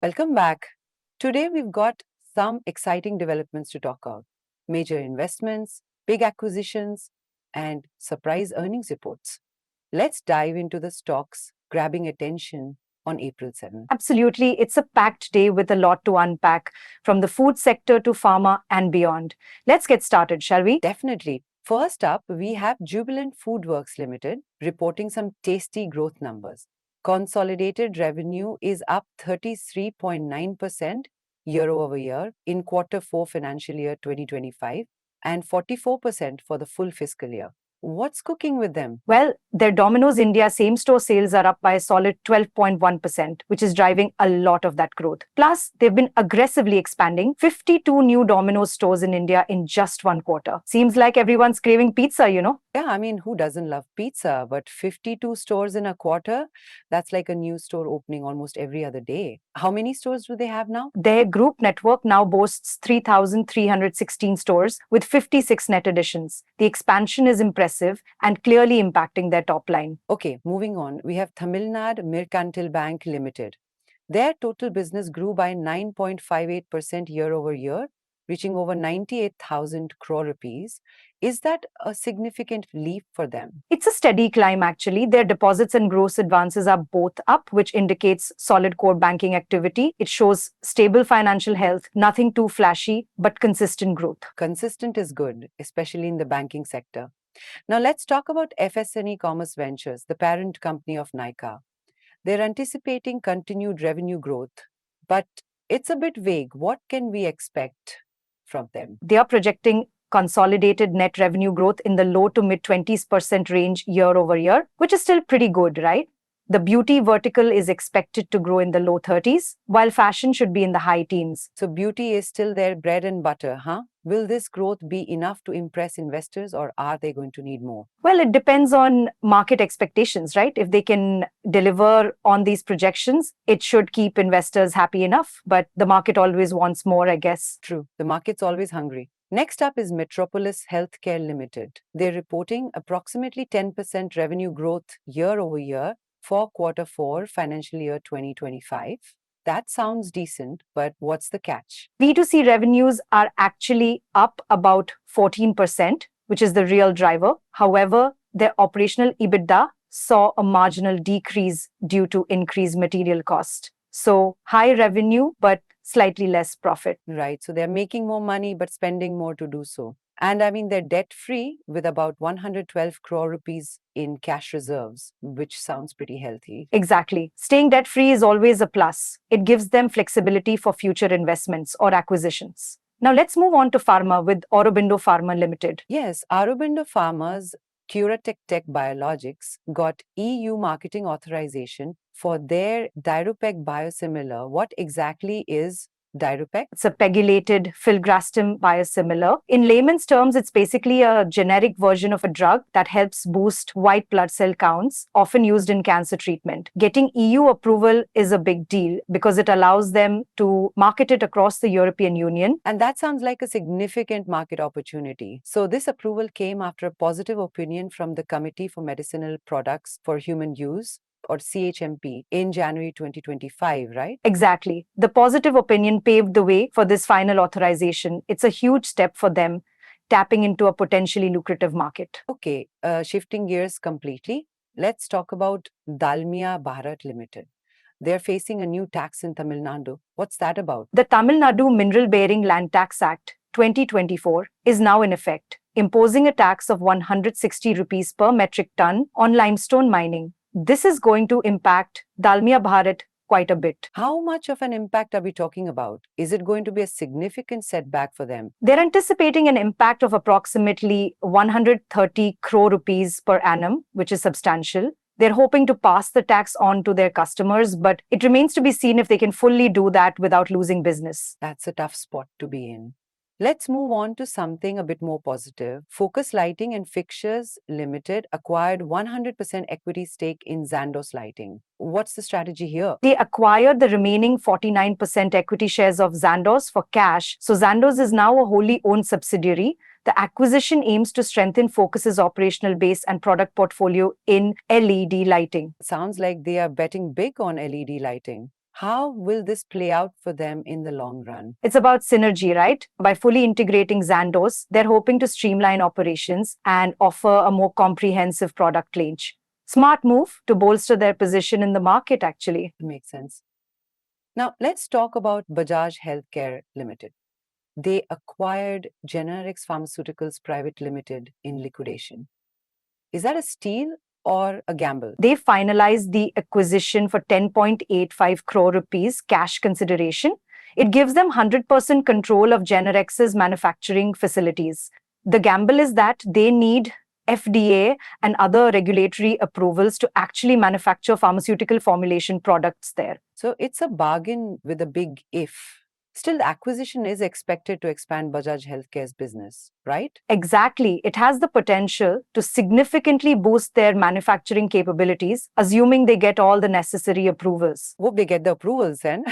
Welcome back. Today we've got some exciting developments to talk about. Major investments, big acquisitions, and surprise earnings reports. Let's dive into the stocks grabbing attention on April 7th. Absolutely. It's a packed day with a lot to unpack, from the food sector to pharma and beyond. Let's get started, shall we? Definitely. First up, we have Jubilant FoodWorks Limited reporting some tasty growth numbers. Consolidated revenue is up 33.9% year over year in Q4 financial year 2025 and 44% for the full fiscal year. What's cooking with them? Well, their Domino's India same-store sales are up by a solid 12.1%, which is driving a lot of that growth. Plus, they've been aggressively expanding 52 new Domino's stores in India in just one quarter. Seems like everyone's craving pizza, Yeah, I mean, who doesn't love pizza? But 52 stores in a quarter, that's like a new store opening almost every other day. How many stores do they have now? Their group network now boasts 3,316 stores with 56 net additions. The expansion is impressive and clearly impacting their top line. Okay, moving on. We have Tamilnad Mercantile Bank Limited. Their total business grew by 9.58% year over year, reaching over 98,000 crore rupees. Is that a significant leap for them? It's a steady climb, actually. Their deposits and gross advances are both up, which indicates solid core banking activity. It shows stable financial health, nothing too flashy, but consistent growth. Consistent is good, especially in the banking sector. Now let's talk about FSN E-Commerce Ventures, the parent company of Nykaa. They're anticipating continued revenue growth, but it's a bit vague. What can we expect from them? They are projecting consolidated net revenue growth in the low to mid-20s% range year over year, which is still pretty good, right? The beauty vertical is expected to grow in the low 30s, while fashion should be in the high teens. So beauty is still their bread and butter, huh? Will this growth be enough to impress investors, or are they going to need more? Well, it depends on market expectations, right? If they can deliver on these projections, it should keep investors happy enough, but the market always wants more, I guess. True, the market's always hungry. Next up is Metropolis Healthcare Limited. They're reporting approximately 10% revenue growth year over year for Q4 financial year 2025. That sounds decent, but what's the catch? B2C revenues are actually up about 14%, which is the real driver. However, their operational EBITDA saw a marginal decrease due to increased material cost. So high revenue, but slightly less profit. Right, so they're making more money, but spending more to do so. And I mean, they're debt-free with about 112 crore rupees in cash reserves, which sounds pretty healthy. Exactly. Staying debt-free is always a plus. It gives them flexibility for future investments or acquisitions. Now let's move on to pharma with Aurobindo Pharma Limited. Yes, Aurobindo Pharma's Curatech Tech Biologics got EU marketing authorization for their Dyrupeg biosimilar. What exactly is Dyrupeg? It's a pegylated filgrastim biosimilar. In layman's terms, it's basically a generic version of a drug that helps boost white blood cell counts, often used in cancer treatment. Getting EU approval is a big deal because it allows them to market it across the European Union. And that sounds like a significant market opportunity. So this approval came after a positive opinion from the Committee for Medicinal Products for Human Use, or CHMP, in January 2025, right? Exactly. The positive opinion paved the way for this final authorization. It's a huge step for them, tapping into a potentially lucrative market. Okay, shifting gears completely, let's talk about Dalmia Bharat Limited. They're facing a new tax in Tamil Nadu. What's that about? The Tamil Nadu Mineral Bearing Land Tax Act 2024 is now in effect, imposing a tax of 160 rupees per metric ton on limestone mining. This is going to impact Dalmia Bharat quite a bit. How much of an impact are we talking about? Is it going to be a significant setback for them? They're anticipating an impact of approximately 130 crore rupees per annum, which is substantial. They're hoping to pass the tax on to their customers, but it remains to be seen if they can fully do that without losing business. That's a tough spot to be in. Let's move on to something a bit more positive. Focus Lighting and Fixtures Limited acquired 100% equity stake in Zandos Lighting. What's the strategy here? They acquired the remaining 49% equity shares of Zandos for cash. So Zandos is now a wholly owned subsidiary. The acquisition aims to strengthen Focus's operational base and product portfolio in LED lighting. Sounds like they are betting big on LED lighting. How will this play out for them in the long run? It's about synergy, right? By fully integrating Xandos, they're hoping to streamline operations and offer a more comprehensive product range. Smart move to bolster their position in the market, actually. Makes sense. Now, let's talk about Bajaj Healthcare Limited. They acquired Genrx Pharmaceuticals Private Limited in liquidation. Is that a steal or a gamble? They finalized the acquisition for 10.85 crore rupees cash consideration. It gives them 100% control of Genrx's manufacturing facilities. The gamble is that they need FDA and other regulatory approvals to actually manufacture pharmaceutical formulation products there. So it's a bargain with a big if. Still, the acquisition is expected to expand Bajaj Healthcare's business, right? Exactly. It has the potential to significantly boost their manufacturing capabilities, assuming they get all the necessary approvals. Hope they get the approvals then.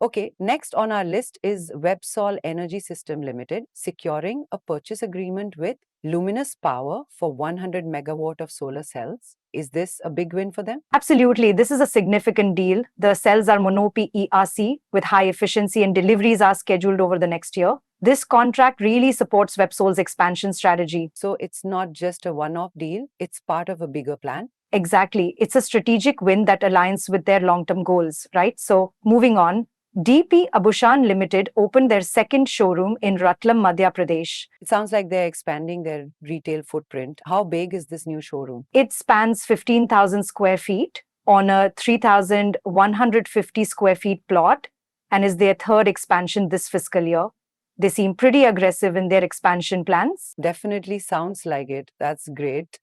Okay, next on our list is Websol Energy System Limited securing a purchase agreement with Luminous Power for 100 megawatt of solar cells. Is this a big win for them? Absolutely. This is a significant deal. The cells are Mono-PERC with high efficiency and deliveries are scheduled over the next year. This contract really supports Websol's expansion strategy. So it's not just a one-off deal, it's part of a bigger plan. Exactly. It's a strategic win that aligns with their long-term goals, right? So moving on, DP Abhushan Ltd opened their second showroom in Ratlam, Madhya Pradesh. It sounds like they're expanding their retail footprint. How big is this new showroom? It spans 15,000 square feet on a 3,150 square feet plot and is their third expansion this fiscal year. They seem pretty aggressive in their expansion plans. Definitely sounds like it. That's great.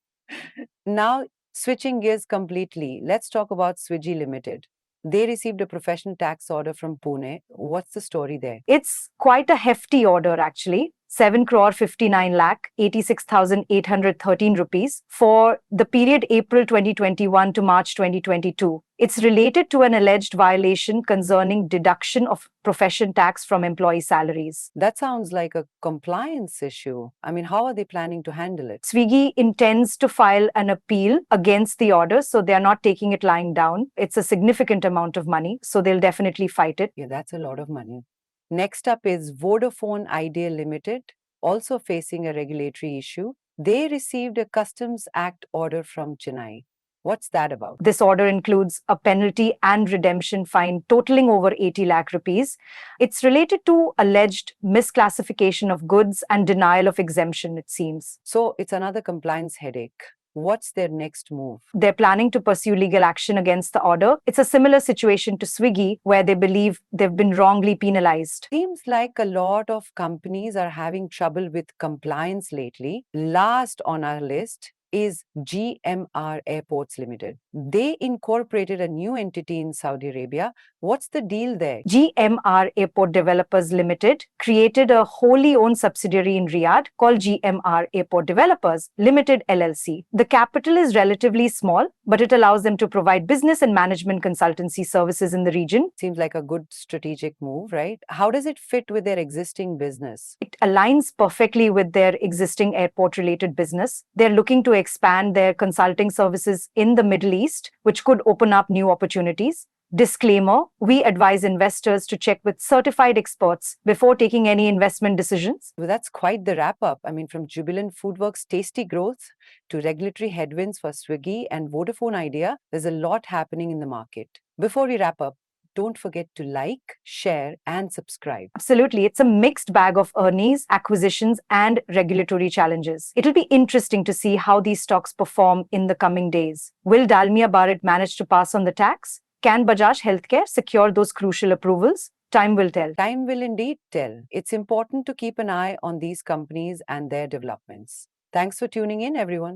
Now, switching gears completely, let's talk about Swiggy Limited. They received a professional tax order from Pune. What's the story there? It's quite a hefty order, actually. 7 crore 59 lakh 86,813 rupees for the period April 2021 to March 2022. It's related to an alleged violation concerning deduction of profession tax from employee salaries. That sounds like a compliance issue. I mean, how are they planning to handle it? Swiggy intends to file an appeal against the order, so they're not taking it lying down. It's a significant amount of money, so they'll definitely fight it. Yeah, that's a lot of money. Next up is Vodafone Idea Limited, also facing a regulatory issue. They received a Customs Act order from Chennai. What's that about? This order includes a penalty and redemption fine totaling over 80 lakh rupees. It's related to alleged misclassification of goods and denial of exemption, it seems. So it's another compliance headache. What's their next move? They're planning to pursue legal action against the order. It's a similar situation to Swiggy, where they believe they've been wrongly penalized. Seems like a lot of companies are having trouble with compliance lately. Last on our list is GMR Airports Limited. They incorporated a new entity in Saudi Arabia. What's the deal there? GMR Airport Developers Limited created a wholly owned subsidiary in Riyadh called GMR Airport Developers Limited LLC. The capital is relatively small, but it allows them to provide business and management consultancy services in the region. Seems like a good strategic move, right? How does it fit with their existing business? It aligns perfectly with their existing airport-related business. They're looking to expand their consulting services in the Middle East, which could open up new opportunities. Disclaimer, we advise investors to check with certified experts before taking any investment decisions. Well, that's quite the wrap up. I mean, from Jubilant FoodWorks' tasty growth to regulatory headwinds for Swiggy and Vodafone Idea, there's a lot happening in the market. Before we wrap up, don't forget to like, share, and subscribe. Absolutely. It's a mixed bag of earnings, acquisitions, and regulatory challenges. It'll be interesting to see how these stocks perform in the coming days. Will Dalmia Bharat manage to pass on the tax? Can Bajaj Healthcare secure those crucial approvals? Time will tell. Time will indeed tell. It's important to keep an eye on these companies and their developments. Thanks for tuning in, everyone.